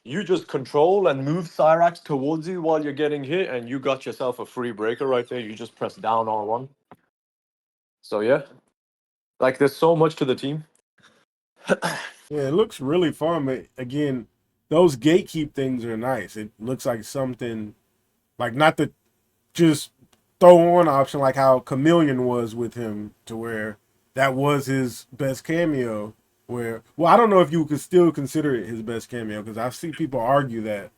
You just control and move Cyrax towards you while you're getting hit, and you got yourself a free breaker right there. You just press down R1. So yeah, like there's so much to the team. Yeah, it looks really fun, but again, those gatekeep things are nice. It looks like something like not the just throw on option like how Chameleon was with him to where that was his best cameo. Where well, I don't know if you could still consider it his best cameo because I see people argue that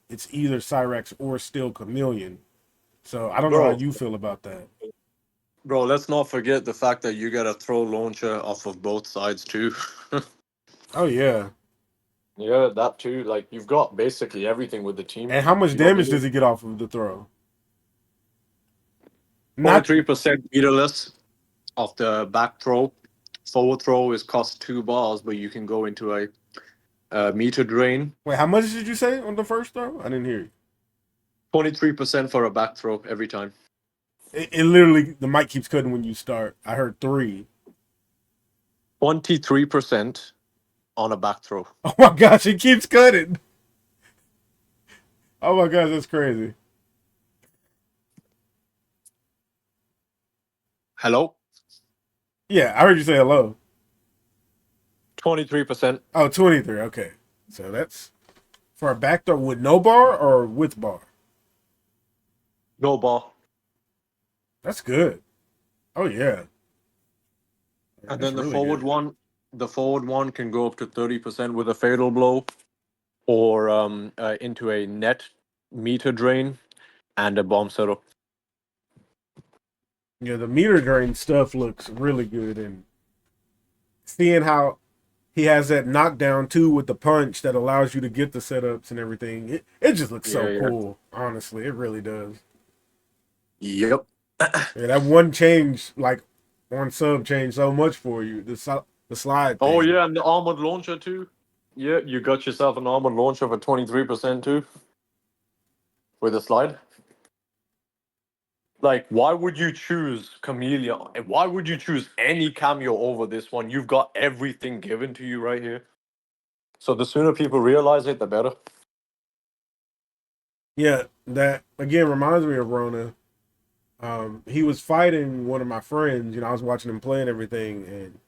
it's either Cyrax or still Chameleon. So I don't know how Bro, you feel about that. bro, let's not forget the fact that you get a throw launcher off of both sides too. Oh yeah, Yeah, that too. Like you've got basically everything with the team. and how much You don't damage need does he get off of the throw? Not 23% meterless off the back throw. Forward throw is cost 2 bars, but you can go into a meter drain. wait. How much did you say on the first throw? I didn't hear you. 23% for a back throw every time. It literally the mic keeps cutting when you start. I heard 3. 23% on a back throw. Oh my gosh, it keeps cutting. Oh my gosh, that's crazy. Hello? Yeah, I heard you say hello. 23%. Oh, 23. Okay. So that's for a back throw with no bar or with bar. No ball. That's good. Oh yeah. And That's then really good. the forward one can go up to 30% with a fatal blow, or into a net meter drain and a bomb setup. Yeah, the meter drain stuff looks really good, and seeing how he has that knockdown too with the punch that allows you to get the setups and everything. It just looks Yeah, so yeah. cool. Honestly, it really does. Yep. Yeah, that one change, like on sub, changed so much for you. The slide Oh thing. yeah, and the armored launcher too. Yeah, you got yourself an armored launcher for 23% too with a slide. Like, why would you choose Chameleon? Why would you choose any cameo over this one? You've got everything given to you right here. So the sooner people realize it, the better. Yeah, that again reminds me of Rona. He was fighting one of my friends. I was watching him play and everything, and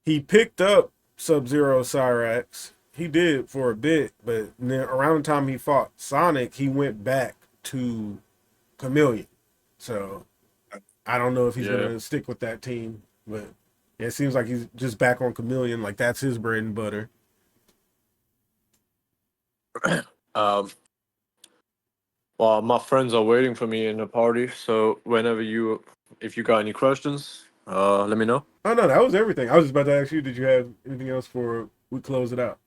he picked up Sub Zero Cyrax. He did for a bit, but then around the time he fought Sonic, he went back to Chameleon. So I don't know if he's Yeah. gonna stick with that team, but yeah, it seems like he's just back on Chameleon. Like that's his bread and butter. Um. Well, my friends are waiting for me in the party. So if you got any questions, let me know. Oh no, that was everything. I was just about to ask you, did you have anything else for we close it out?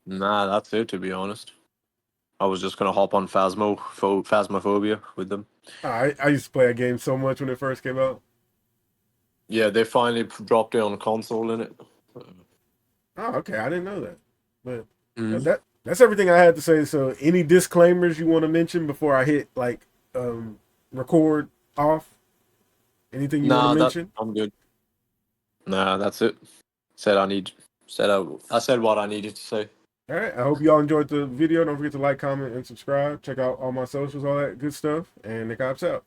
Nah, that's it. To be honest, I was just gonna hop on Phasmophobia with them. I used to play a game so much when it first came out. Yeah, they finally dropped it on console in it. Oh, okay, I didn't know that. But Mhm. that's everything I had to say. So, any disclaimers you want to mention before I hit like record off? Anything you want to Nah, that mention? I'm good. Nah, that's it. Said I need. I said what I needed to say. All right. I hope y'all enjoyed the video. Don't forget to like, comment, and subscribe. Check out all my socials, all that good stuff. And Nickopz out.